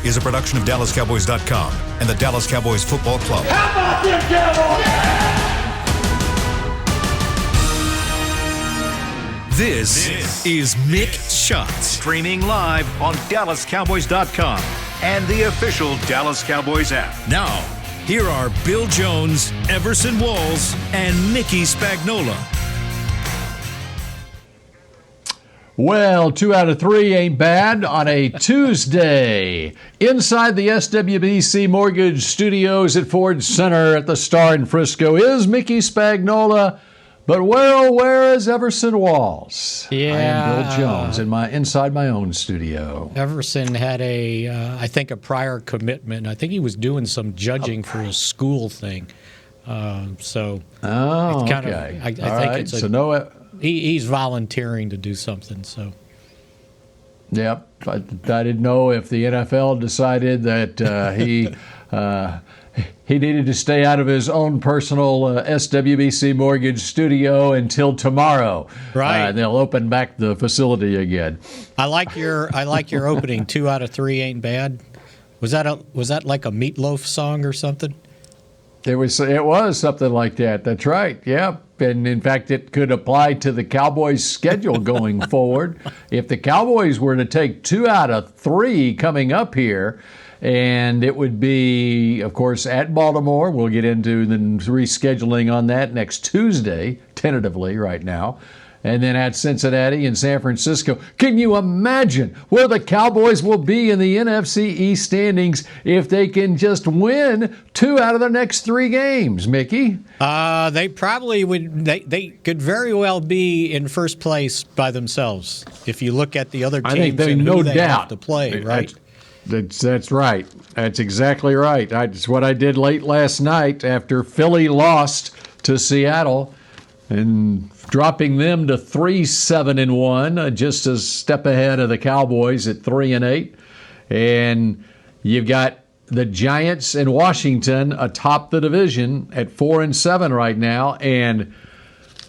is a production of DallasCowboys.com and the Dallas Cowboys Football Club. How about them Cowboys? This is Mick Shots, streaming live on DallasCowboys.com and the official Dallas Cowboys app. Now, here are Bill Jones, Everson Walls, and Mickey Spagnola. Well, 2 out of 3 ain't bad on a Tuesday. Inside the SWBC Mortgage Studios at Ford Center at the Star in Frisco is Mickey Spagnola. But where is Everson Walls? Yeah. I am Bill Jones inside my own studio. Everson had a prior commitment. I think he was doing some judging for a school thing. Okay. I think it's he's volunteering to do something. So. Yep. I didn't know if the NFL decided that he needed to stay out of his own personal SWBC mortgage studio until tomorrow. Right. They'll open back the facility again. I like your opening. 2 out of 3 ain't bad. Was that like a Meatloaf song or something? It was something like that. That's right. Yeah. And in fact, it could apply to the Cowboys' schedule going forward. If the Cowboys were to take 2 out of 3 coming up here, and it would be, of course, at Baltimore. We'll get into the rescheduling on that next Tuesday, tentatively right now. And then at Cincinnati and San Francisco. Can you imagine where the Cowboys will be in the NFC East standings if they can just win 2 out of the next 3 games, Mickey? They probably would. They could very well be in first place by themselves if you look at the other teams and who they have to play, right? That's right. That's exactly right. That's what I did late last night after Philly lost to Seattle and dropping them to 3-7-1, just a step ahead of the Cowboys at 3-8. And you've got the Giants and Washington atop the division at 4-7 right now, and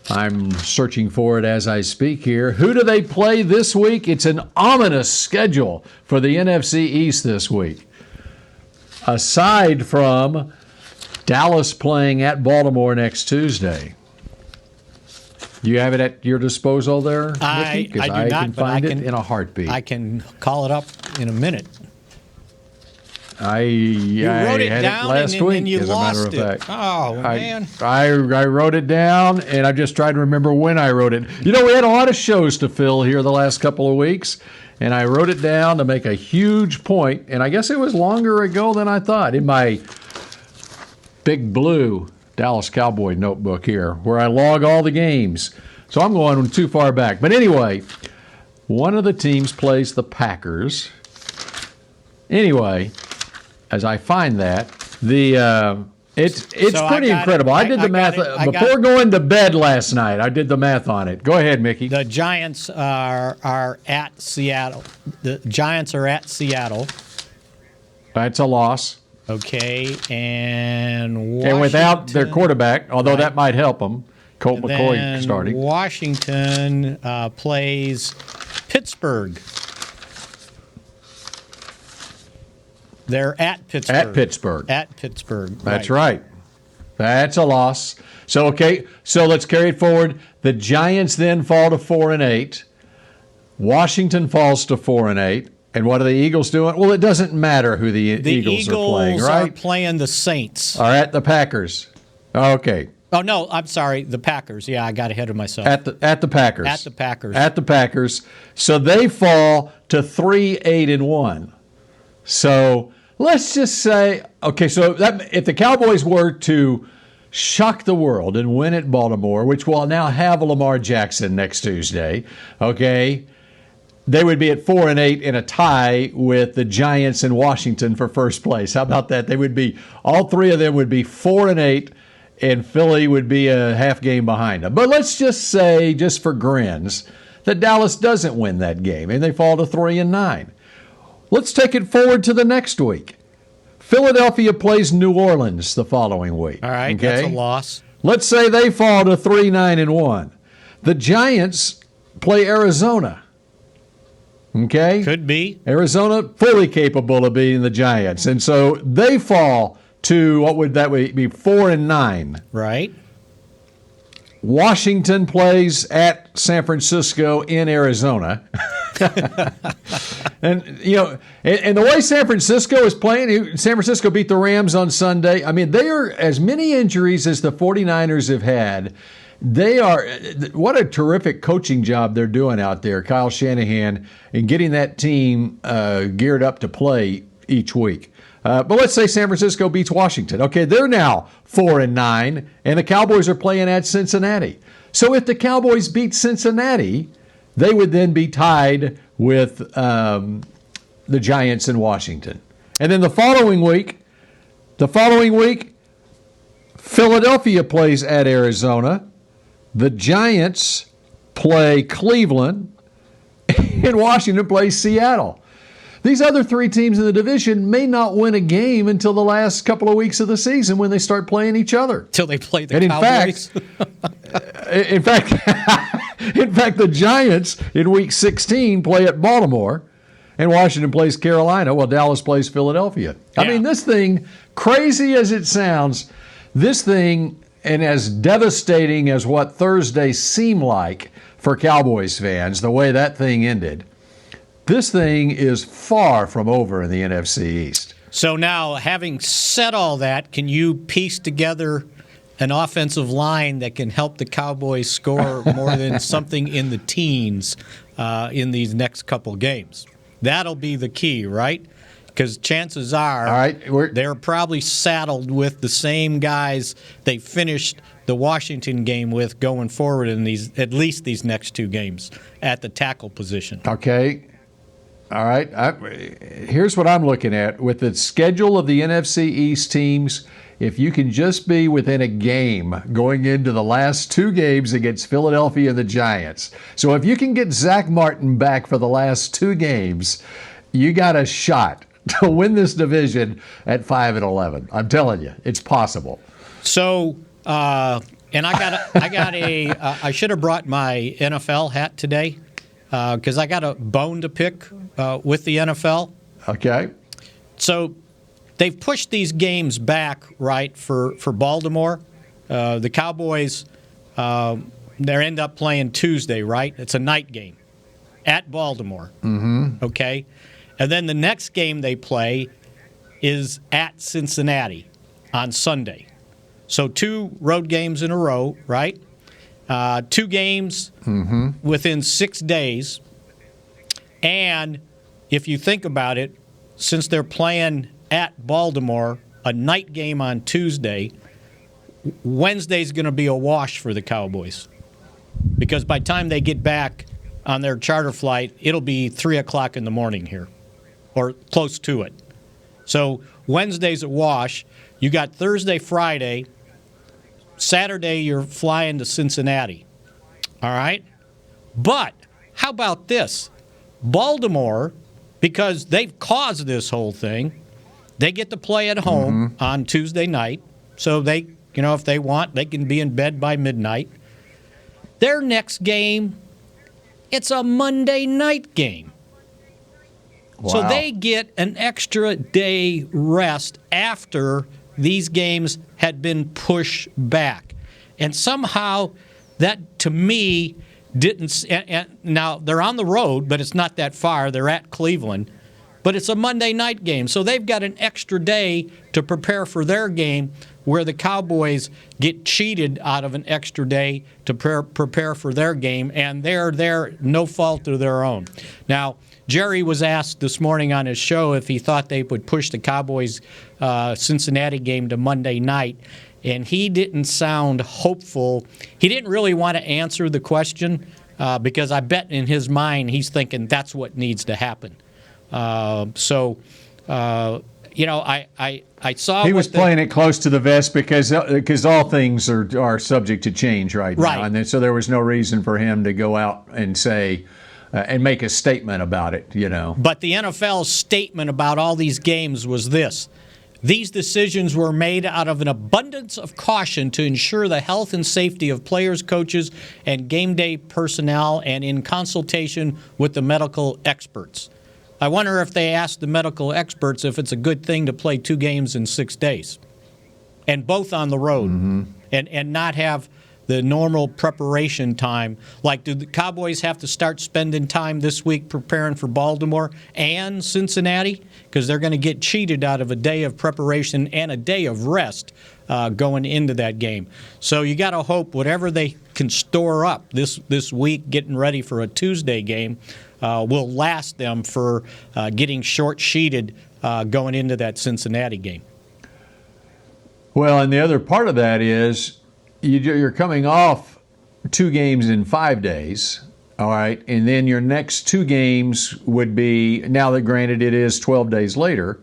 I'm searching for it as I speak here. Who do they play this week? It's an ominous schedule for the NFC East this week. Aside from Dallas playing at Baltimore next Tuesday. You have it at your disposal there, Mickey? I do not, can find it in a heartbeat. I can call it up in a minute. You wrote it had down it last and week, then you as a matter lost of it. fact. Oh, man. I wrote it down, and I'm just trying to remember when I wrote it. You know, we had a lot of shows to fill here the last couple of weeks, and I wrote it down to make a huge point, and I guess it was longer ago than I thought, in my big blue Dallas Cowboy notebook here, where I log all the games. So I'm going too far back. But anyway, one of the teams plays the Packers. Anyway, as I find that, it's pretty incredible. I did the math before going to bed last night. I did the math on it. Go ahead, Mickey. The Giants are at Seattle. The Giants are at Seattle. That's a loss. Okay, and Washington, and without their quarterback, although that might help them, Colt McCoy starting. Washington plays Pittsburgh. They're at Pittsburgh. At Pittsburgh. That's right. That's a loss. So let's carry it forward. The Giants then fall to 4-8. Washington falls to 4-8. And what are the Eagles doing? Well, it doesn't matter who the Eagles are playing, right? The Eagles are playing the Saints. Are at the Packers. Okay. Oh, no, I'm sorry. The Packers. Yeah, I got ahead of myself. At the Packers. At the Packers. At the Packers. So they fall to 3-8-1. So let's just say, okay, so if the Cowboys were to shock the world and win at Baltimore, which will now have Lamar Jackson next Tuesday, okay, they would be at 4-8 in a tie with the Giants and Washington for first place. How about that? They would be, all three of them would be 4-8, and Philly would be a half game behind them. But let's just say, just for grins, that Dallas doesn't win that game and they fall to 3-9. Let's take it forward to the next week. Philadelphia plays New Orleans the following week. All right, that's a loss. Let's say they fall to 3-9-1. The Giants play Arizona. Okay? Could be. Arizona, fully capable of beating the Giants. And so they fall to, what would that be, 4-9. Right. Washington plays at San Francisco in Arizona. And, and the way San Francisco is playing, San Francisco beat the Rams on Sunday. I mean, they are as many injuries as the 49ers have had. What a terrific coaching job they're doing out there, Kyle Shanahan, in getting that team geared up to play each week. But let's say San Francisco beats Washington. Okay, they're now 4-9, and the Cowboys are playing at Cincinnati. So if the Cowboys beat Cincinnati, they would then be tied with the Giants in Washington. And then the following week, Philadelphia plays at Arizona. The Giants play Cleveland, and Washington plays Seattle. These other three teams in the division may not win a game until the last couple of weeks of the season when they start playing each other. Till they play the Cowboys. In fact, the Giants in Week 16 play at Baltimore, and Washington plays Carolina, while Dallas plays Philadelphia. Yeah. I mean, this thing, crazy as it sounds, this thing, and as devastating as what Thursday seemed like for Cowboys fans, the way that thing ended, this thing is far from over in the NFC East. So now, having said all that, can you piece together an offensive line that can help the Cowboys score more than something in the teens in these next couple games? That'll be the key, right? Because chances are they're probably saddled with the same guys they finished the Washington game with going forward in at least these next two games at the tackle position. Okay. All right. Here's what I'm looking at. With the schedule of the NFC East teams, if you can just be within a game going into the last two games against Philadelphia and the Giants. So if you can get Zach Martin back for the last two games, you got a shot to win this division at 5-11. I'm telling you, it's possible. So, and I should have brought my NFL hat today. Because I got a bone to pick with the NFL. Okay. So they've pushed these games back, right, for Baltimore. The Cowboys, they end up playing Tuesday, right? It's a night game at Baltimore. Mm-hmm. Okay. And then the next game they play is at Cincinnati on Sunday. So 2 road games in a row, right? 2 games within 6 days. And if you think about it, since they're playing at Baltimore, a night game on Tuesday, Wednesday's going to be a wash for the Cowboys. Because by the time they get back on their charter flight, it'll be 3 o'clock in the morning here, or close to it. So Wednesday's a wash. You got Thursday, Friday. Saturday, you're flying to Cincinnati. All right? But how about this? Baltimore, because they've caused this whole thing, they get to play at home on Tuesday night. So they, if they want, they can be in bed by midnight. Their next game, it's a Monday night game. Wow. So they get an extra day rest after these games had been pushed back. And somehow that, to me, didn't. And now, they're on the road, but it's not that far. They're at Cleveland. But it's a Monday night game. So they've got an extra day to prepare for their game, where the Cowboys get cheated out of an extra day to prepare for their game. And they're there, no fault of their own. Now, Jerry was asked this morning on his show if he thought they would push the Cowboys Cincinnati game to Monday night, and he didn't sound hopeful. He didn't really want to answer the question because I bet in his mind he's thinking that's what needs to happen. I saw he was playing it close to the vest because all things are subject to change right now, and so there was no reason for him to go out and say. And make a statement about it, But the NFL's statement about all these games was this. These decisions were made out of an abundance of caution to ensure the health and safety of players, coaches, and game day personnel, and in consultation with the medical experts. I wonder if they asked the medical experts if it's a good thing to play 2 games in 6 days, and both on the road, and not have the normal preparation time. Like, do the Cowboys have to start spending time this week preparing for Baltimore and Cincinnati? Because they're going to get cheated out of a day of preparation and a day of rest going into that game. So you got to hope whatever they can store up this week getting ready for a Tuesday game will last them for getting short-sheeted going into that Cincinnati game. Well, and the other part of that is you're coming off 2 games in 5 days, all right, and then your next 2 games would be, now that granted it is 12 days later,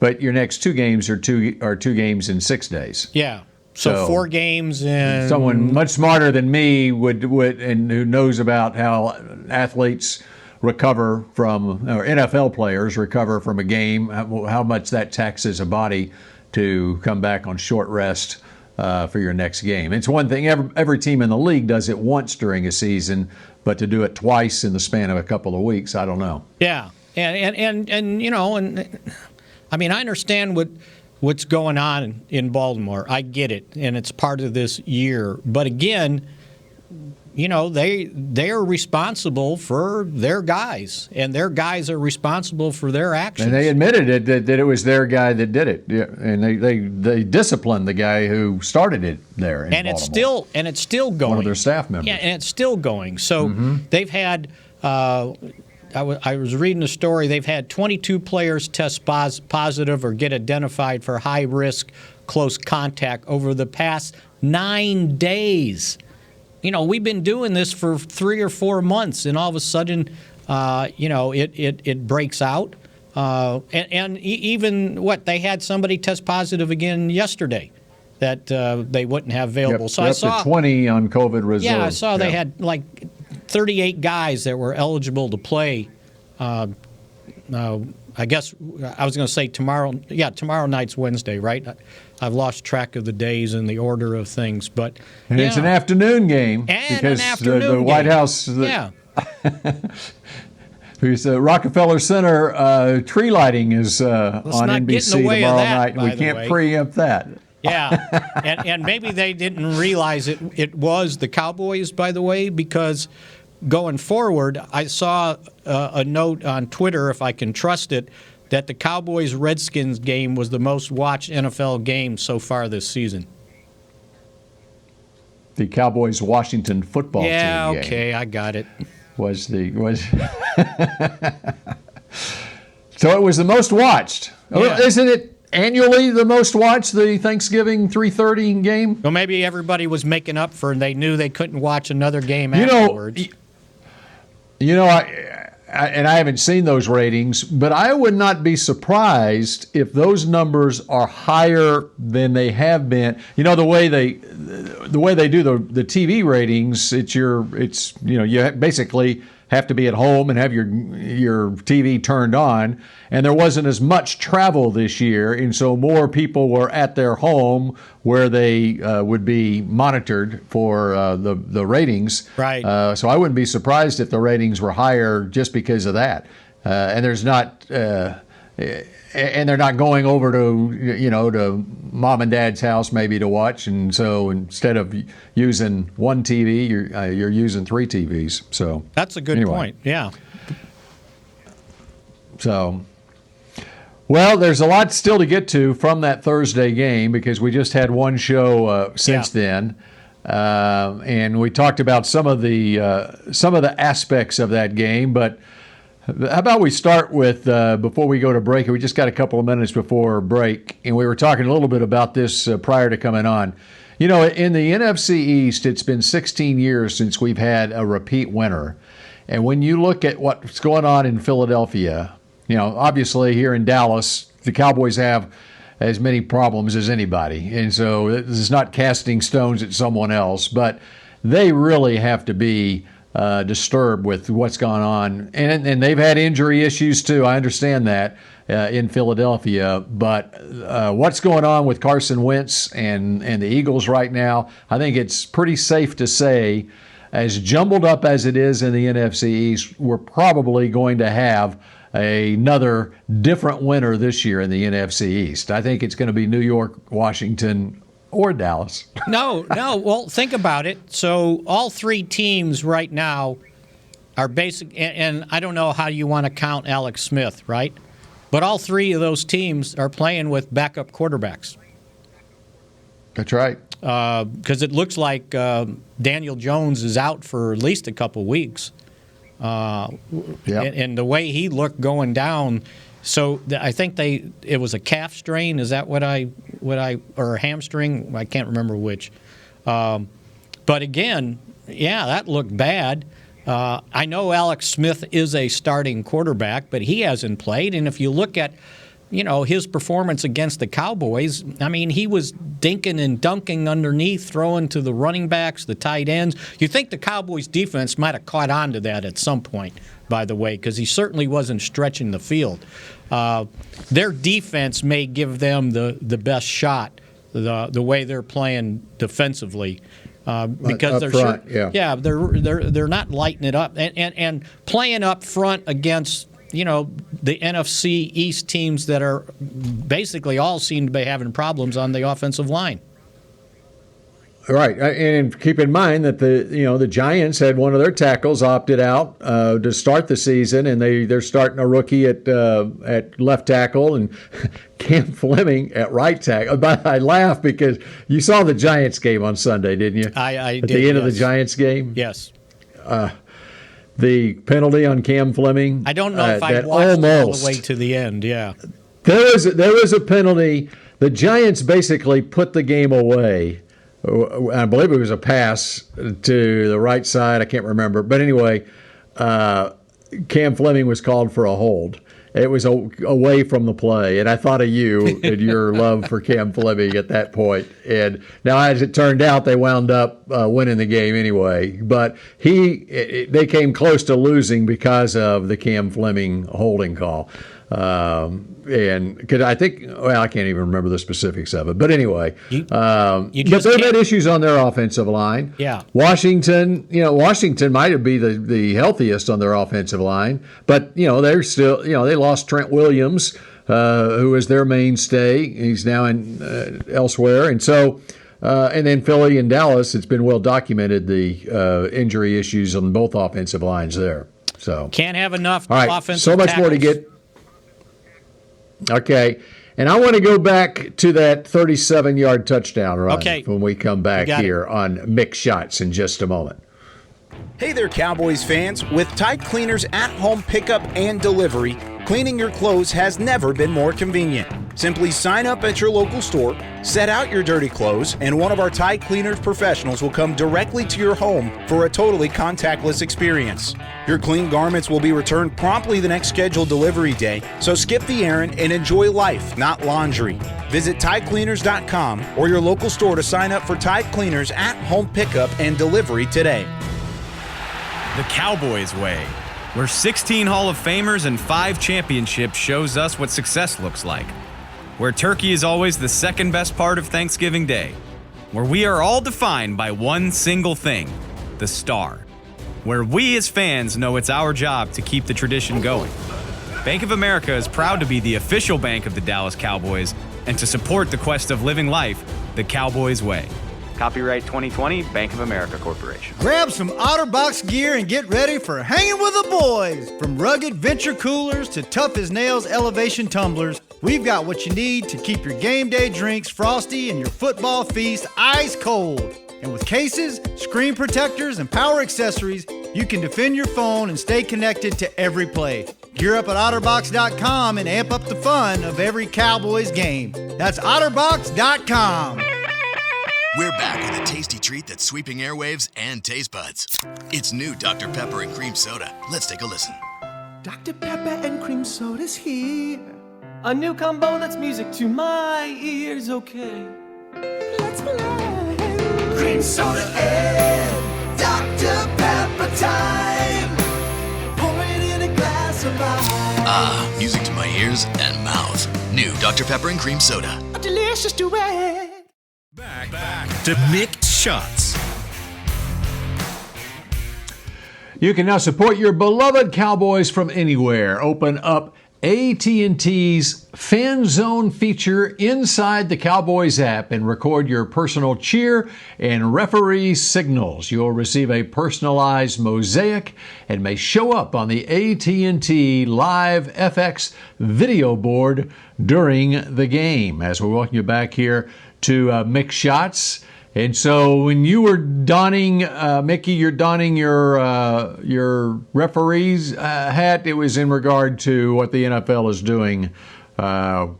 but your next 2 games are two games in 6 days. Yeah. So 4 games in. Someone much smarter than me would and who knows about how athletes recover from, or NFL players recover from a game, how much that taxes a body to come back on short rest for your next game. It's one thing, every team in the league does it once during a season, but to do it twice in the span of a couple of weeks, I don't know. Yeah, and you know, and I mean, I understand what's going on in Baltimore. I get it, and it's part of this year. But again, you know, they are responsible for their guys, and their guys are responsible for their actions. And they admitted it that it was their guy that did it. Yeah, and they disciplined the guy who started it there in Baltimore. It's still going. One of their staff members. Yeah, and it's still going. So they've had. I was reading a story. They've had 22 players test positive or get identified for high risk close contact over the past 9 days. You know, we've been doing this for 3 or 4 months, and all of a sudden, you know, it breaks out. And even they had somebody test positive again yesterday that they wouldn't have available. So I saw 20 on COVID reserve. Yeah, I saw they had like 38 guys that were eligible to play. I guess I was going to say tomorrow. Yeah, tomorrow night's Wednesday, right? I've lost track of the days and the order of things, but it's an afternoon game because the White House. Because Rockefeller Center tree lighting is on NBC tomorrow night, and we can't preempt that. Yeah, and maybe they didn't realize it was the Cowboys, by the way, because going forward, I saw a note on Twitter, if I can trust it, that the Cowboys-Redskins game was the most watched NFL game so far this season. The Cowboys-Washington football team game. Yeah, okay, I got it. Was So it was the most watched. Yeah. Isn't it annually the most watched, the Thanksgiving 3:30 game? Well, maybe everybody was making up for, and they knew they couldn't watch another game afterwards. You know, I haven't seen those ratings, but I would not be surprised if those numbers are higher than they have been. You know, the way they do the TV ratings, you basically have to be at home and have your TV turned on, and there wasn't as much travel this year, and so more people were at their home where they would be monitored for the ratings. Right. So I wouldn't be surprised if the ratings were higher just because of that. And there's not. And they're not going over to mom and dad's house maybe to watch, and so instead of using one TV, you're using 3 TVs. So that's a good point. Yeah. So, well, there's a lot still to get to from that Thursday game because we just had one show since then, and we talked about some of the aspects of that game, but. How about we start with, before we go to break, we just got a couple of minutes before break, and we were talking a little bit about this prior to coming on. You know, in the NFC East, it's been 16 years since we've had a repeat winner. And when you look at what's going on in Philadelphia, you know, obviously here in Dallas, the Cowboys have as many problems as anybody. And so this is not casting stones at someone else, but they really have to be disturbed with what's gone on. And they've had injury issues too. I understand that in Philadelphia. But what's going on with Carson Wentz and the Eagles right now, I think it's pretty safe to say, as jumbled up as it is in the NFC East, we're probably going to have another different winner this year in the NFC East. I think it's going to be New York, Washington, or Dallas. No. Well, think about it. So all three teams right now are basic, and I don't know how you want to count Alex Smith, right? But all three of those teams are playing with backup quarterbacks. That's right. Because it looks like Daniel Jones is out for at least a couple weeks. And the way he looked going down, so I think it was a calf strain. Is that what I or a hamstring? I can't remember which. But again, that looked bad. I know Alex Smith is a starting quarterback, but he hasn't played. And if you look at his performance against the Cowboys, I mean, he was dinking and dunking underneath, throwing to the running backs, the tight ends. You think the Cowboys defense might have caught on to that at some point, by the way, because he certainly wasn't stretching the field. Their defense may give them the best shot, the way they're playing defensively. Because they're front, they're not lighting it up and playing up front against the NFC East teams that are basically all seem to be having problems on the offensive line. Right, and keep in mind that the Giants had one of their tackles opted out to start the season, and they're starting a rookie at left tackle and Cam Fleming at right tackle. But I laugh because you saw the Giants game on Sunday, didn't you? I did. At the end of the Giants game? Yes. The penalty on Cam Fleming. I don't know if I watched all the way to the end. Yeah, there was a penalty. The Giants basically put the game away. I believe it was a pass to the right side. I can't remember, but anyway, Cam Fleming was called for a hold. It was away from the play, and I thought of you and your love for Cam Fleming at that point. And now, as it turned out, they wound up winning the game anyway. But they came close to losing because of the Cam Fleming holding call. And because I think, I can't even remember the specifics of it. But anyway, but they've had issues on their offensive line. Yeah, Washington might be the healthiest on their offensive line, but they're still they lost Trent Williams, who was their mainstay. He's now in elsewhere, and so. And then Philly and Dallas, it's been well documented the injury issues on both offensive lines there. So can't have enough offensive so much tackles. more to get. Okay, and I want to go back to that 37-yard touchdown run when we come back here on Mick Shots in just a moment. Hey there, Cowboys fans. With Tide Cleaners at-home pickup and delivery, cleaning your clothes has never been more convenient. Simply sign up at your local store, set out your dirty clothes, and one of our Tide Cleaners professionals will come directly to your home for a totally contactless experience. Your clean garments will be returned promptly the next scheduled delivery day, so skip the errand and enjoy life, not laundry. Visit TideCleaners.com or your local store to sign up for Tide Cleaners at-home pickup and delivery today. The Cowboys way, where 16 Hall of Famers and 5 championships shows us what success looks like. Where turkey is always the second best part of Thanksgiving Day. Where we are all defined by one single thing, the star. Where we as fans know it's our job to keep the tradition going. Bank of America is proud to be the official bank of the Dallas Cowboys and to support the quest of living life the Cowboys way. Copyright 2020, Bank of America Corporation. Grab some OtterBox gear and get ready for hanging with the boys. From rugged venture coolers to tough as nails elevation tumblers, we've got what you need to keep your game day drinks frosty and your football feast ice cold. And with cases, screen protectors, and power accessories, you can defend your phone and stay connected to every play. Gear up at OtterBox.com and amp up the fun of every Cowboys game. That's OtterBox.com. We're back with a tasty treat that's sweeping airwaves and taste buds. It's new Dr. Pepper and Cream Soda. Let's take a listen. Dr. Pepper and Cream Soda's here. A new combo that's music to my ears, okay. Let's play. Cream Soda and Dr. Pepper time. Pour it in a glass of ice. Music to my ears and mouth. New Dr. Pepper and Cream Soda. A delicious duet. Back to Mick Shots. You can now support your beloved Cowboys from anywhere. Open up AT&T's Fan Zone feature inside the Cowboys app and record your personal cheer and referee signals. You'll receive a personalized mosaic and may show up on the AT&T Live FX video board during the game. As we welcome you back here to Mick Shots. And so when you were donning, Mickey, you're donning your referee's hat, it was in regard to what the NFL is doing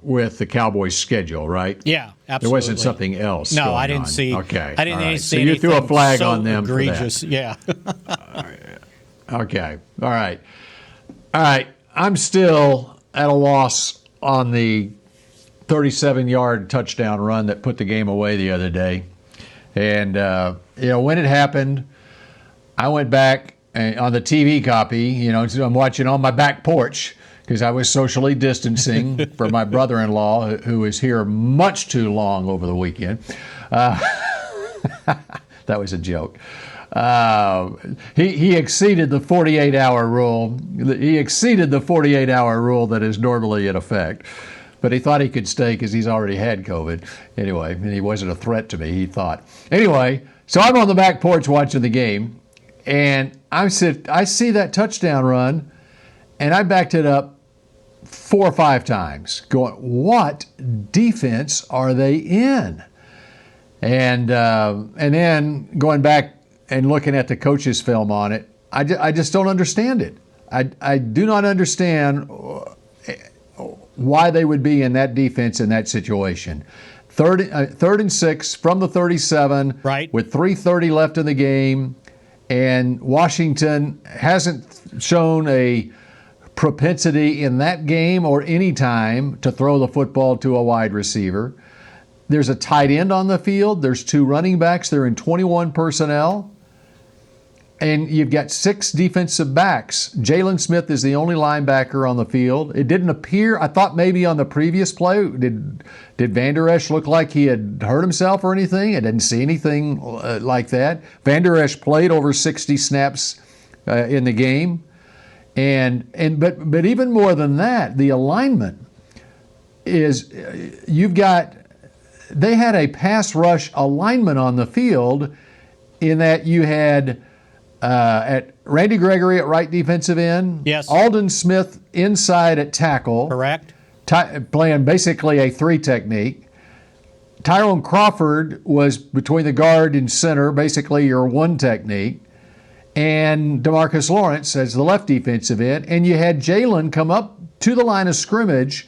with the Cowboys schedule, right? Yeah, absolutely. There wasn't something else. No, going I didn't on. see. Okay, I didn't all right. see so you threw a anything flag so on them egregious. for that. Yeah. Okay. All right. I'm still at a loss on the 37-yard touchdown run that put the game away the other day. And, when it happened, I went back on the TV copy, so I'm watching on my back porch because I was socially distancing from my brother-in-law, who was here much too long over the weekend. That was a joke. He exceeded the 48-hour rule. He exceeded the 48-hour rule that is normally in effect. But he thought he could stay because he's already had COVID. Anyway, and he wasn't a threat to me, he thought. Anyway, so I'm on the back porch watching the game, and I see that touchdown run, and I backed it up 4 or 5 times, going, what defense are they in? And then going back and looking at the coach's film on it, I just don't understand it. I do not understand why they would be in that defense in that situation. Third and 6 from the 37, right, with 3:30 left in the game, and Washington hasn't shown a propensity in that game or any time to throw the football to a wide receiver. There's a tight end on the field. There's 2 running backs. They're in 21 personnel. And you've got 6 defensive backs. Jalen Smith is the only linebacker on the field. It didn't appear, I thought maybe on the previous play, did Van Der Esch look like he had hurt himself or anything? I didn't see anything like that. Van Der Esch played over 60 snaps in the game. But even more than that, the alignment is they had a pass rush alignment on the field in that you had at Randy Gregory at right defensive end. Yes. Aldon Smith inside at tackle. Correct. Playing basically a 3 technique. Tyrone Crawford was between the guard and center, basically your 1 technique. And DeMarcus Lawrence as the left defensive end. And you had Jalen come up to the line of scrimmage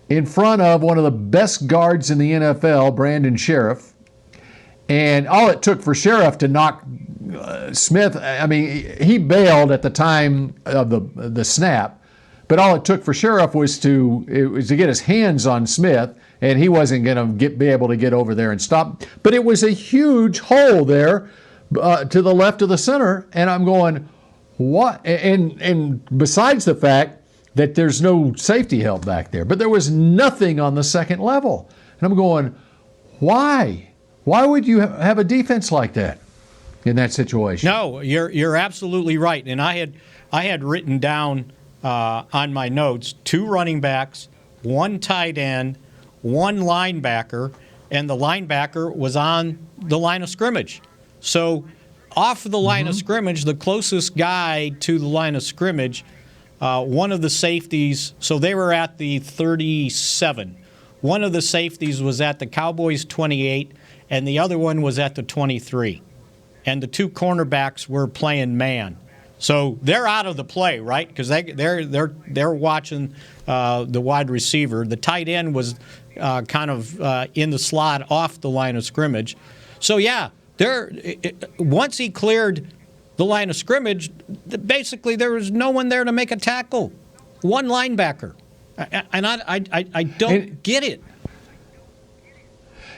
in front of one of the best guards in the NFL, Brandon Sheriff. And all it took for Sheriff to knock Smith, I mean, he bailed at the time of the snap, but all it took for Sheriff was to get his hands on Smith, and he wasn't going to be able to get over there and stop. But it was a huge hole there to the left of the center, and I'm going, what? And besides the fact that there's no safety help back there, but there was nothing on the second level. And I'm going, why? Why would you have a defense like that in that situation? No, you're absolutely right. And I had written down on my notes 2 running backs, 1 tight end, 1 linebacker, and the linebacker was on the line of scrimmage. So off the line of scrimmage, the closest guy to the line of scrimmage, one of the safeties, so they were at the 37. One of the safeties was at the Cowboys 28, and the other one was at the 23. And the 2 cornerbacks were playing man. So they're out of the play, right? Because they're watching the wide receiver. The tight end was kind of in the slot off the line of scrimmage. So yeah, once he cleared the line of scrimmage, basically there was no one there to make a tackle. 1 linebacker, and I don't get it.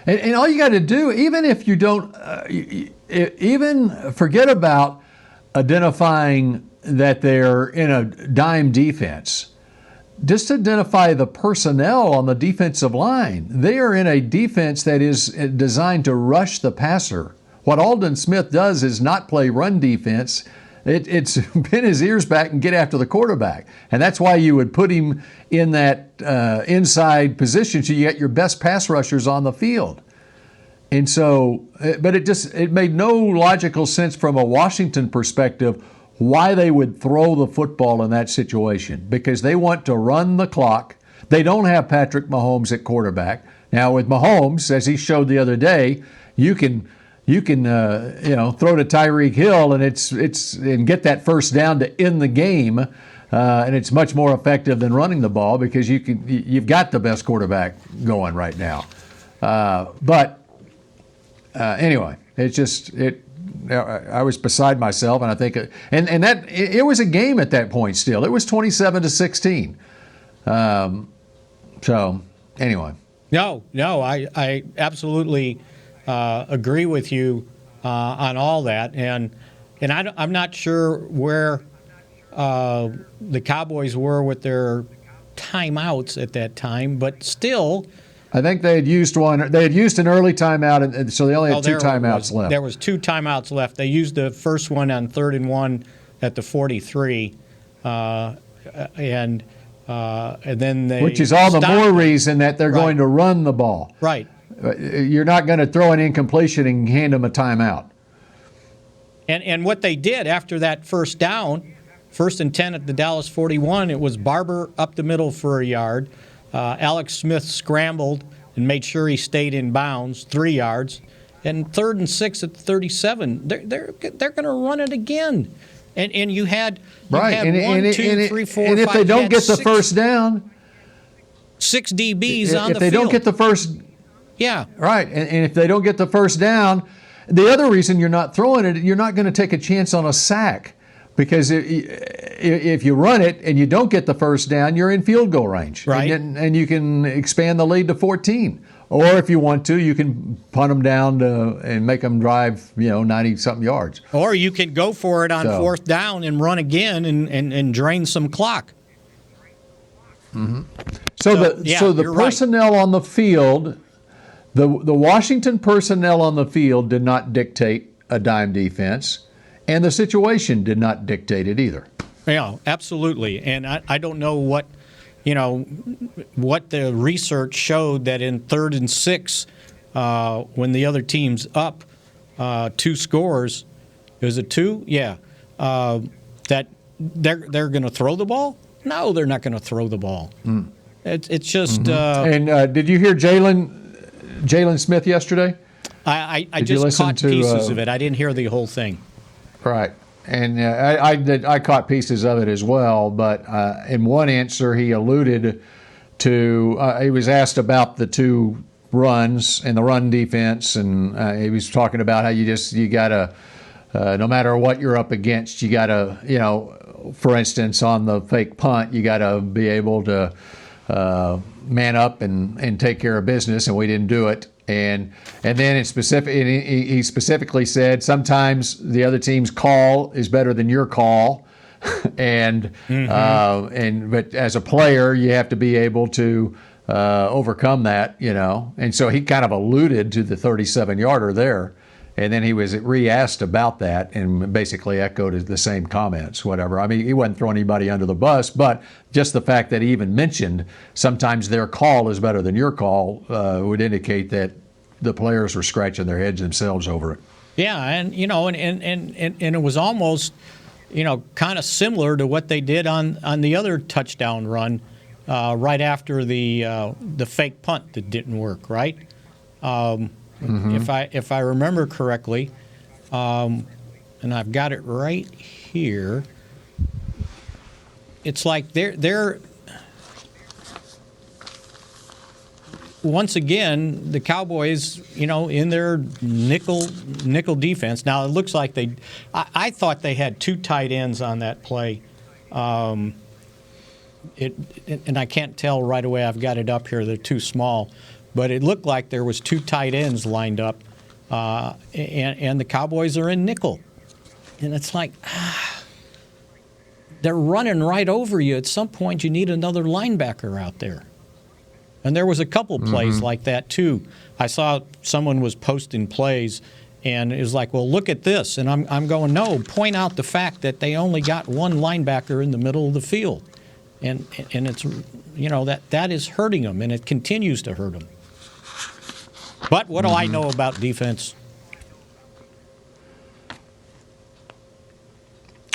And all you got to do, even if you don't, even forget about identifying that they're in a dime defense. Just identify the personnel on the defensive line. They are in a defense that is designed to rush the passer. What Aldon Smith does is not play run defense. It's pin his ears back and get after the quarterback. And that's why you would put him in that inside position so you get your best pass rushers on the field. And so, but it made no logical sense from a Washington perspective why they would throw the football in that situation, because they want to run the clock. They don't have Patrick Mahomes at quarterback. Now with Mahomes, as he showed the other day, you can throw to Tyreek Hill and get that first down to end the game, and it's much more effective than running the ball because you've got the best quarterback going right now. Anyway, I was beside myself, and I think, and that it was a game at that point. Still, it was 27-16. So anyway, no, I absolutely agree with you on all that, and I'm not sure where the Cowboys were with their timeouts at that time, but still. I think they had used one. They had used an early timeout, and so they only had two timeouts left. There was two timeouts left. They used the first one on 3rd and 1 at the 43, and then they. Which is all the more reason that they're going to run the ball. Right. You're not going to throw an incompletion and hand them a timeout. And what they did after that first down, 1st and 10 at the Dallas 41, it was Barber up the middle for a yard. Alex Smith scrambled and made sure he stayed in bounds, 3 yards. And 3rd and 6 at the 37, they're going to run it again. And you had, right. Had and, 1, and, 2, and, 3, 4, and if 5, they don't get the first down, 6 DBs on the field. If they don't get the first, yeah, right. And if they don't get the first down, the other reason you're not throwing it, you're not going to take a chance on a sack. Because if you run it and you don't get the first down, you're in field goal range. Right. And you can expand the lead to 14. Or if you want to, you can punt them down and make them drive, 90-something yards. Or you can go for it on 4th down and run again and drain some clock. Mm-hmm. So the personnel on the field, the Washington personnel on the field did not dictate a dime defense. And the situation did not dictate it either. Yeah, absolutely. And I don't know what the research showed that in 3rd and 6, when the other team's up 2 scores, is it 2? Yeah. That they're going to throw the ball? No, they're not going to throw the ball. Mm. It's just. Mm-hmm. And did you hear Jalen Smith yesterday? I just caught pieces of it. I didn't hear the whole thing. Right, and I caught pieces of it as well. But in one answer, he alluded to he was asked about the 2 runs and the run defense, and he was talking about how you gotta no matter what you're up against, you gotta for instance on the fake punt, you gotta be able to man up and take care of business, and we didn't do it. And then he specifically said sometimes the other team's call is better than your call, but as a player you have to be able to overcome that, And so he kind of alluded to the 37-yarder there, and then he was re-asked about that and basically echoed the same comments. Whatever. I mean, he wasn't throwing anybody under the bus, but just the fact that he even mentioned sometimes their call is better than your call would indicate that the players were scratching their heads themselves over it. Yeah, and and it was almost kind of similar to what they did on the other touchdown run right after the fake punt that didn't work, right? If I remember correctly, and I've got it right here, it's like they're once again the Cowboys, in their nickel defense. Now it looks like I thought they had 2 tight ends on that play. And I can't tell right away. I've got it up here. They're too small. But it looked like there was 2 tight ends lined up, and the Cowboys are in nickel. And it's like, they're running right over you. At some point, you need another linebacker out there. And there was a couple plays like that, too. I saw someone was posting plays, and it was like, well, look at this. And I'm going, no, point out the fact that they only got one linebacker in the middle of the field. And it's, that is hurting them, and it continues to hurt them. But what do I know about defense?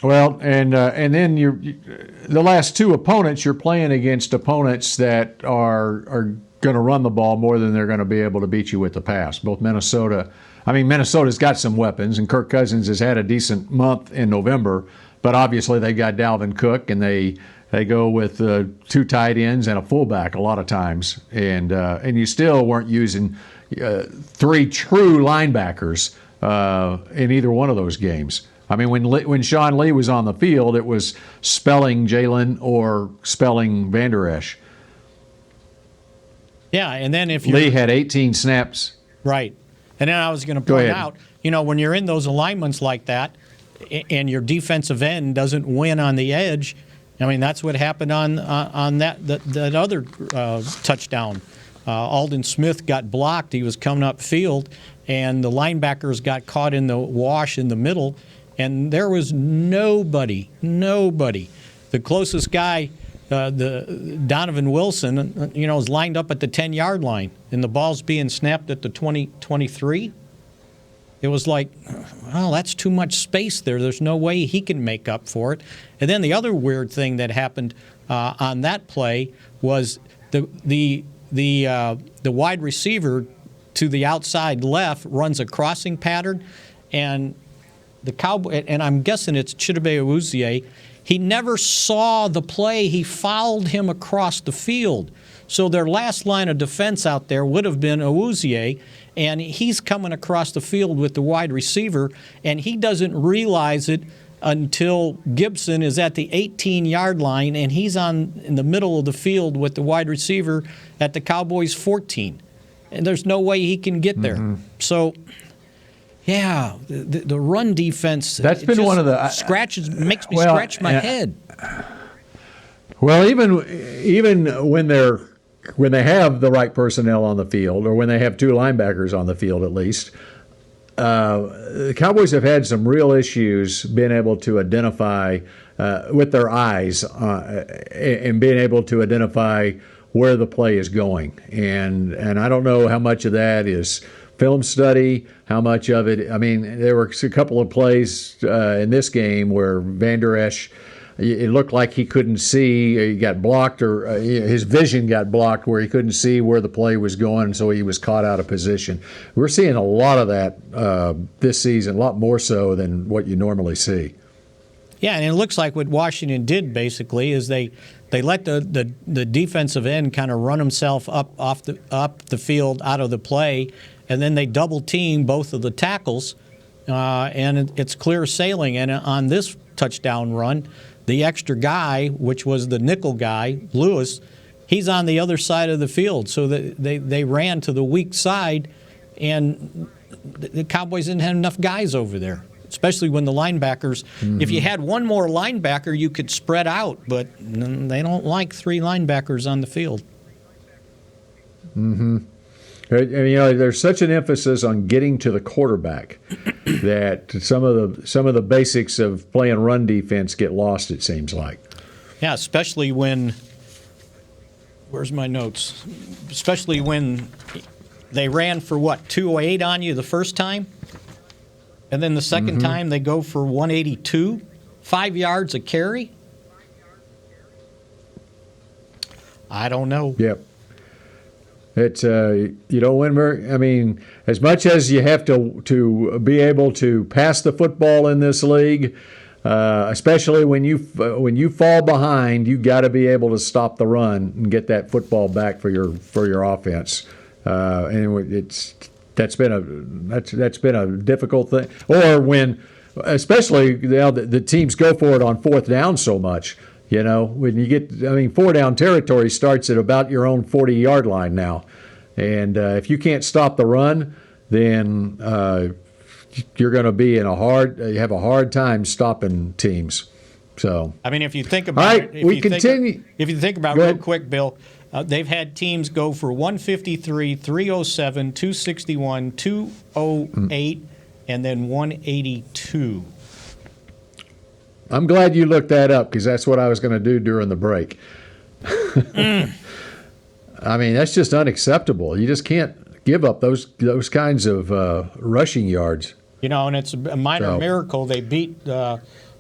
Well, and then the last two opponents, you're playing against opponents that are going to run the ball more than they're going to be able to beat you with the pass. Both Minnesota's got some weapons, and Kirk Cousins has had a decent month in November, but obviously they got Dalvin Cook, and they go with two tight ends and a fullback a lot of times, and you still weren't using three true linebackers in either one of those games. I mean, when Sean Lee was on the field, it was spelling Jalen or spelling Van Der Esch. Yeah, and then if Lee had 18 snaps. Right. And then I was going to point out, when you're in those alignments like that and your defensive end doesn't win on the edge, I mean, that's what happened on that other touchdown. Aldon Smith got blocked. He was coming up field, and the linebackers got caught in the wash in the middle, and there was nobody. The closest guy, the Donovan Wilson, is lined up at the 10-yard line, and the ball's being snapped at the 23. It was like, well, that's too much space there. There's no way he can make up for it. And then the other weird thing that happened on that play was the wide receiver to the outside left runs a crossing pattern, and the Cowboy, and I'm guessing it's Chidobe Awuzie, he never saw the play. He fouled him across the field. So their last line of defense out there would have been Awuzie, and he's coming across the field with the wide receiver, and he doesn't realize it until Gibson is at the 18-yard line, and he's in the middle of the field with the wide receiver at the Cowboys' 14. And there's no way he can get there. So, yeah, the run defense. That's been one of the makes me scratch my head. Well, even when they have the right personnel on the field, or when they have two linebackers on the field at least, the Cowboys have had some real issues being able to identify with their eyes and being able to identify where the play is going. And I don't know how much of that is film study, how much of it, I mean, there were a couple of plays in this game where Van Der Esch, it looked like he couldn't see, he got blocked, or his vision got blocked where he couldn't see where the play was going, so he was caught out of position. We're seeing a lot of that this season, a lot more so than what you normally see. Yeah, and it looks like what Washington did basically is they let the defensive end kind of run himself up the field out of the play, and then they double team both of the tackles, and it's clear sailing. And on this touchdown run, the extra guy, which was the nickel guy, Lewis, he's on the other side of the field. So they ran to the weak side, and the Cowboys didn't have enough guys over there, especially when the linebackers, if you had one more linebacker, you could spread out, but they don't like three linebackers on the field. Mm-hmm. And, there's such an emphasis on getting to the quarterback that some of the basics of playing run defense get lost, it seems like. Yeah, especially when where's my notes? Especially when they ran for 208 on you the first time, and then the second time they go for 182, 5 yards a carry. I don't know. Yep. It's you don't win very. I mean, as much as you have to be able to pass the football in this league, especially when you fall behind, you got to be able to stop the run and get that football back for your offense. And that's been a difficult thing. Or when, especially now the teams go for it on fourth down so much. When you get, 4 down territory starts at about your own 40-yard line now. And if you can't stop the run, then you're going to be you have a hard time stopping teams. So I mean, if you think about it, if you think about it real quick, Bill, they've had teams go for 153, 307, 261, 208, and then 182. I'm glad you looked that up because that's what I was going to do during the break. I mean, that's just unacceptable. You just can't give up those kinds of rushing yards. And it's a minor miracle they beat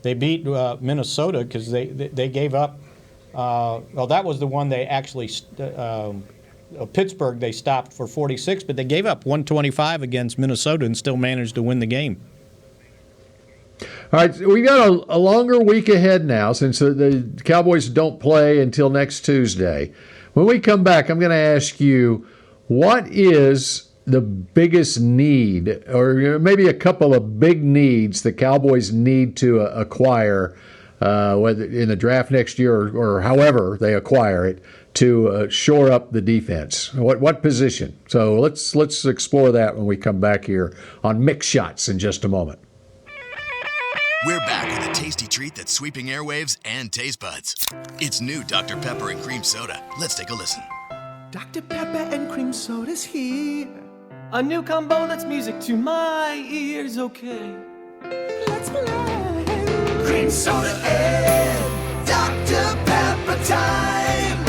Minnesota because they gave up. That was the one they actually Pittsburgh they stopped for 46, but they gave up 125 against Minnesota and still managed to win the game. All right, we got a longer week ahead now since the Cowboys don't play until next Tuesday. When we come back, I'm going to ask you, what is the biggest need, or maybe a couple of big needs the Cowboys need to acquire, whether in the draft next year or however they acquire it, to shore up the defense? What position? So let's explore that when we come back here on Mick Shots in just a moment. We're back with a tasty treat that's sweeping airwaves and taste buds. It's new Dr. Pepper and Cream Soda. Let's take a listen. Dr. Pepper and Cream Soda's here. A new combo that's music to my ears, okay. Let's play. Cream Soda and Dr. Pepper time.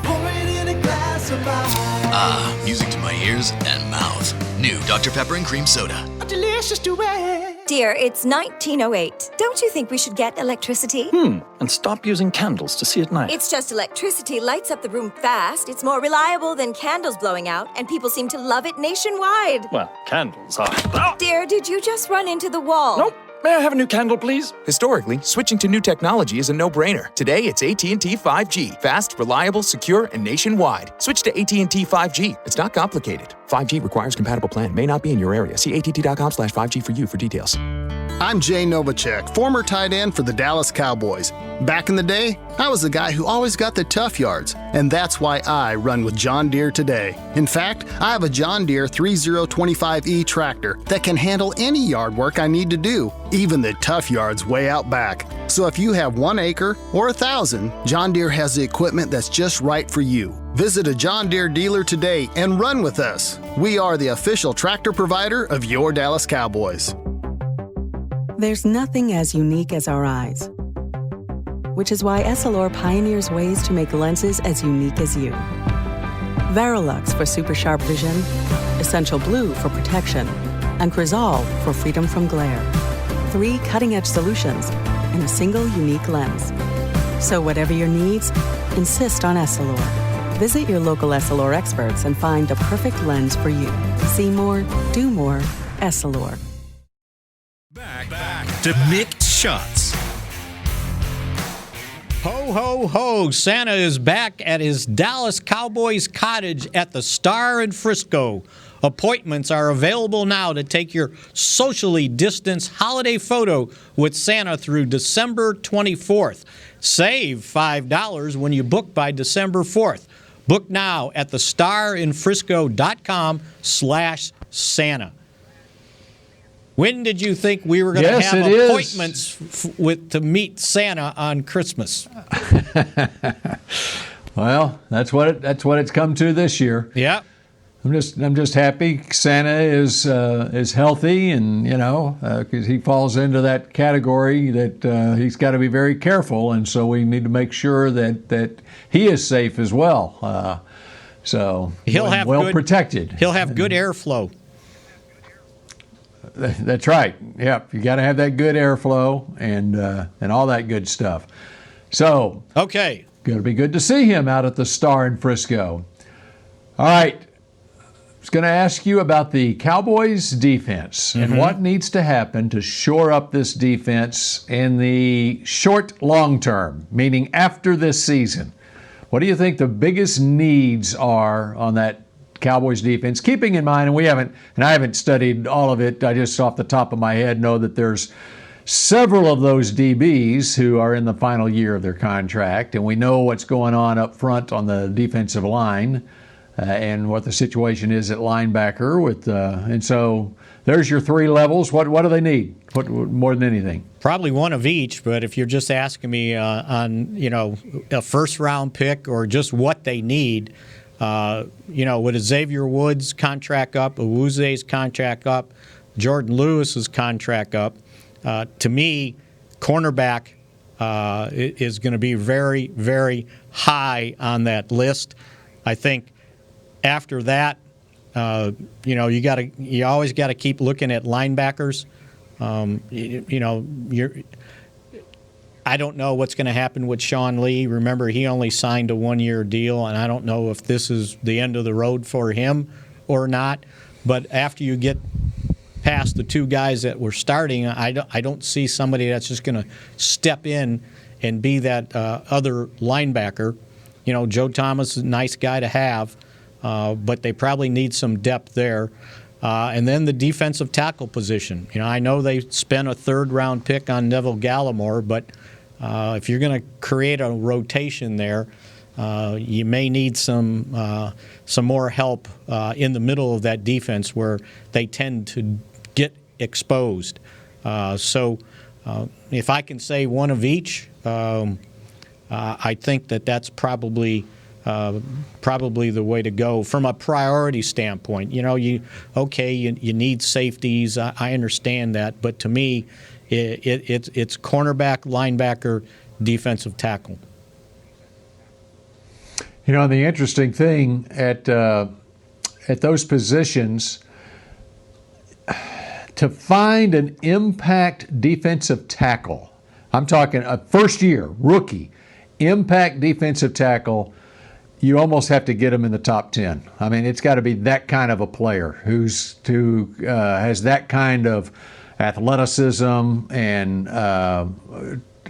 Pour it in a glass of ice. Music to my ears and mouth. New Dr. Pepper and Cream Soda. A delicious duet. Dear, it's 1908. Don't you think we should get electricity? And stop using candles to see at night. It's just electricity lights up the room fast. It's more reliable than candles blowing out, and people seem to love it nationwide. Well, candles are... Dear, did you just run into the wall? Nope. May I have a new candle, please? Historically, switching to new technology is a no-brainer. Today, it's AT&T 5G. Fast, reliable, secure, and nationwide. Switch to AT&T 5G. It's not complicated. 5G requires compatible plan. May not be in your area. See att.com/5G for you for details. I'm Jay Novacek, former tight end for the Dallas Cowboys. Back in the day, I was the guy who always got the tough yards, and that's why I run with John Deere today. In fact, I have a John Deere 3025E tractor that can handle any yard work I need to do, even the tough yards way out back. So if you have 1 acre or 1,000, John Deere has the equipment that's just right for you. Visit a John Deere dealer today and run with us. We are the official tractor provider of your Dallas Cowboys. There's nothing as unique as our eyes, which is why Essilor pioneers ways to make lenses as unique as you. Verilux for super sharp vision, Essential Blue for protection, and Crizal for freedom from glare. 3 cutting-edge solutions in a single unique lens. So whatever your needs, insist on Essilor. Visit your local Essilor experts and find the perfect lens for you. See more, do more, Essilor. Back to Mick Shots. Ho, ho, ho. Santa is back at his Dallas Cowboys cottage at the Star in Frisco. Appointments are available now to take your socially distanced holiday photo with Santa through December 24th. Save $5 when you book by December 4th. Book now at thestarinfrisco.com/Santa. When did you think we were going to have appointments to meet Santa on Christmas? Well, that's what it's come to this year. Yeah. I'm just happy Santa is healthy, and because he falls into that category that he's got to be very careful, and so we need to make sure that he is safe as well. So he'll have protected. He'll have good airflow. That's right. Yep, you got to have that good airflow and all that good stuff. So okay, going to be good to see him out at the Star in Frisco. All right. I was going to ask you about the Cowboys defense and what needs to happen to shore up this defense in the long term, meaning after this season. What do you think the biggest needs are on that Cowboys defense? Keeping in mind, and I haven't studied all of it, I just off the top of my head know that there's several of those DBs who are in the final year of their contract, and we know what's going on up front on the defensive line. and what the situation is at linebacker. And so there's your three levels. What do they need? What more than anything? Probably one of each. But if you're just asking me on a first-round pick or just what they need, with Xavier Woods' contract up, Awuze's contract up, Jordan Lewis's contract up, to me, cornerback is going to be very, very high on that list. I think after that, you always got to keep looking at linebackers. I don't know what's going to happen with Sean Lee. Remember, he only signed a one-year deal, and I don't know if this is the end of the road for him or not. But after you get past the two guys that were starting, I don't see somebody that's just going to step in and be that other linebacker. Joe Thomas is a nice guy to have, but they probably need some depth there. And then the defensive tackle position. I know they spent a third-round pick on Neville Gallimore, but if you're going to create a rotation there, you may need some more help in the middle of that defense where they tend to get exposed. So if I can say one of each, I think that's probably the way to go from a priority standpoint. You need safeties. I understand that, but to me, it's cornerback, linebacker, defensive tackle. The interesting thing at those positions, to find an impact defensive tackle, I'm talking a first-year rookie impact defensive tackle, you almost have to get him in the top 10. I mean, it's got to be that kind of a player who has that kind of athleticism and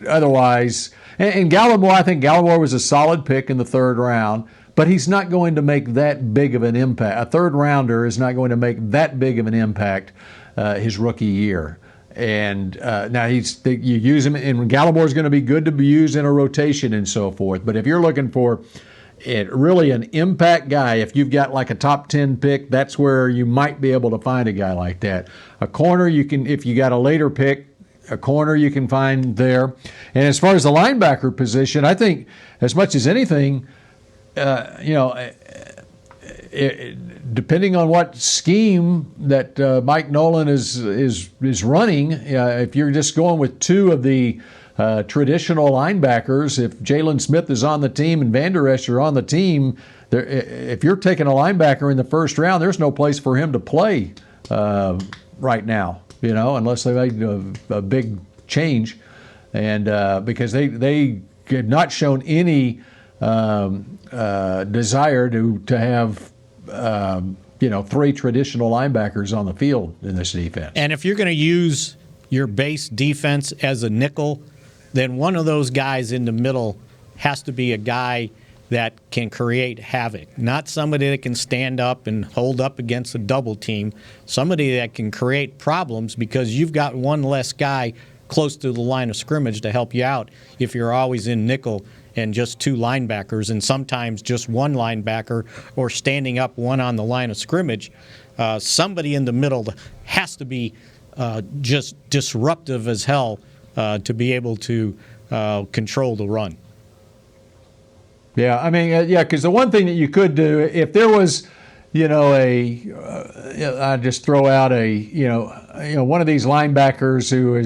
otherwise. And Gallimore, I think Gallimore was a solid pick in the third round, but he's not going to make that big of an impact. A third rounder is not going to make that big of an impact his rookie year. And now you use him, and Gallimore is going to be good to be used in a rotation and so forth. But if you're looking for really an impact guy, if you've got like a top 10 pick, that's where you might be able to find a guy like that. A corner, you can, if you got a later pick, a corner you can find there. And as far as the linebacker position, I think as much as anything, depending on what scheme that Mike Nolan is running, if you're just going with two of the traditional linebackers, if Jalen Smith is on the team and Van Der Esch are on the team, if you're taking a linebacker in the first round, there's no place for him to play right now, unless they make a big change, and because they had not shown any desire to have three traditional linebackers on the field in this defense. And if you're going to use your base defense as a nickel, then one of those guys in the middle has to be a guy that can create havoc, not somebody that can stand up and hold up against a double team, somebody that can create problems because you've got one less guy close to the line of scrimmage to help you out if you're always in nickel and just two linebackers and sometimes just one linebacker or standing up one on the line of scrimmage. Somebody in the middle has to be just disruptive as hell to be able to control the run. Yeah, I mean, because the one thing that you could do, if there was, I just throw out one of these linebackers who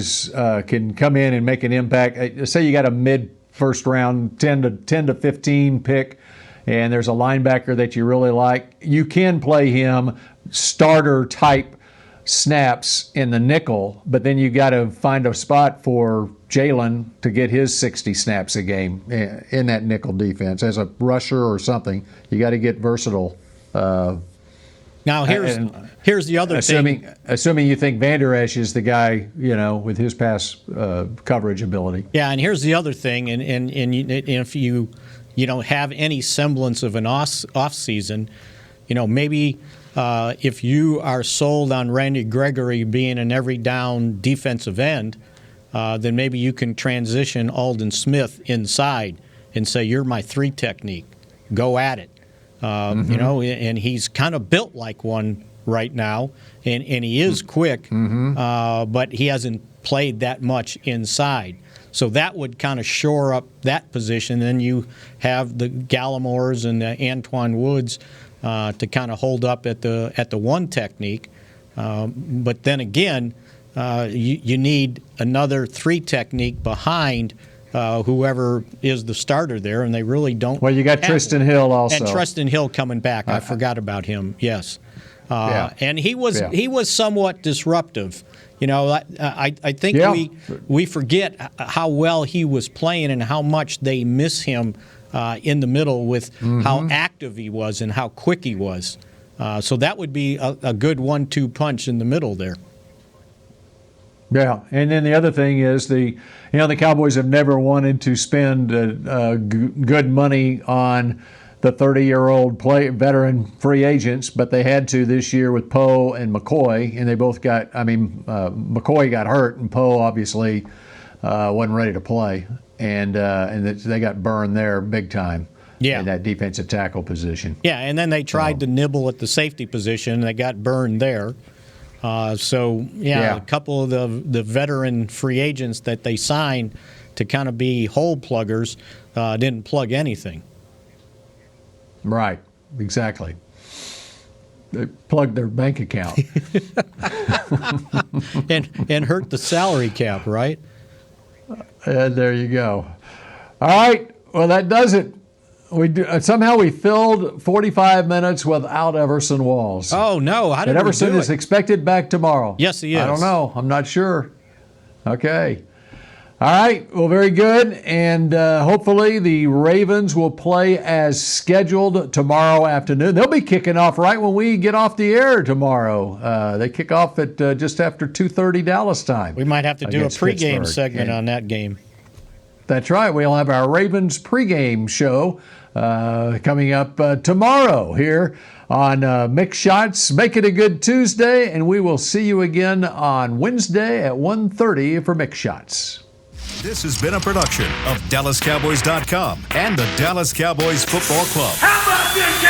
can come in and make an impact. Say you got a mid-first round, 10 to 15 pick, and there's a linebacker that you really like. You can play him starter type snaps in the nickel, but then you got to find a spot for Jalen to get his 60 snaps a game in that nickel defense as a rusher or something. You got to get versatile. Now here's the other thing. Assuming you think Van Der Esch is the guy, with his pass coverage ability. Yeah, and here's the other thing, and if you don't have any semblance of an off season, maybe. If you are sold on Randy Gregory being an every down defensive end, then maybe you can transition Aldon Smith inside and say, you're my 3 technique. Go at it. You know, and he's kind of built like one right now, and he is quick, but he hasn't played that much inside. So that would kind of shore up that position. Then you have the Gallimores and the Antoine Woods to kind of hold up at the one technique. But then again, you need another 3 technique behind whoever is the starter there, and they really don't. Well, you got Tristan Hill also. And Tristan Hill coming back. I forgot about him, yes. And he was somewhat disruptive. You know, I think we forget how well he was playing and how much they miss him in the middle with how active he was and how quick he was. So that would be a good 1-2 punch in the middle there. Yeah, and then the other thing is the Cowboys have never wanted to spend good money on the 30-year-old veteran free agents, but they had to this year with Poe and McCoy, and they both got. McCoy got hurt, and Poe obviously wasn't ready to play, and they got burned there big time. Yeah. In that defensive tackle position. Yeah, and then they tried to nibble at the safety position, and they got burned there. A couple of the veteran free agents that they signed to kind of be hole pluggers didn't plug anything. Right, exactly. They plugged their bank account. and hurt the salary cap, right? There you go. All right, well, that does it. Somehow we filled 45 minutes without Everson Walls. Oh, no. How did Everson is expected back tomorrow. Yes, he is. I don't know. I'm not sure. Okay. All right. Well, very good. And hopefully the Ravens will play as scheduled tomorrow afternoon. They'll be kicking off right when we get off the air tomorrow. They kick off at just after 2:30 Dallas time. We might have to do a pregame segment on that game. That's right. We'll have our Ravens pregame show coming up tomorrow here on Mick Shots. Make it a good Tuesday, and we will see you again on Wednesday at 1:30 for Mick Shots. This has been a production of DallasCowboys.com and the Dallas Cowboys Football Club. How about this?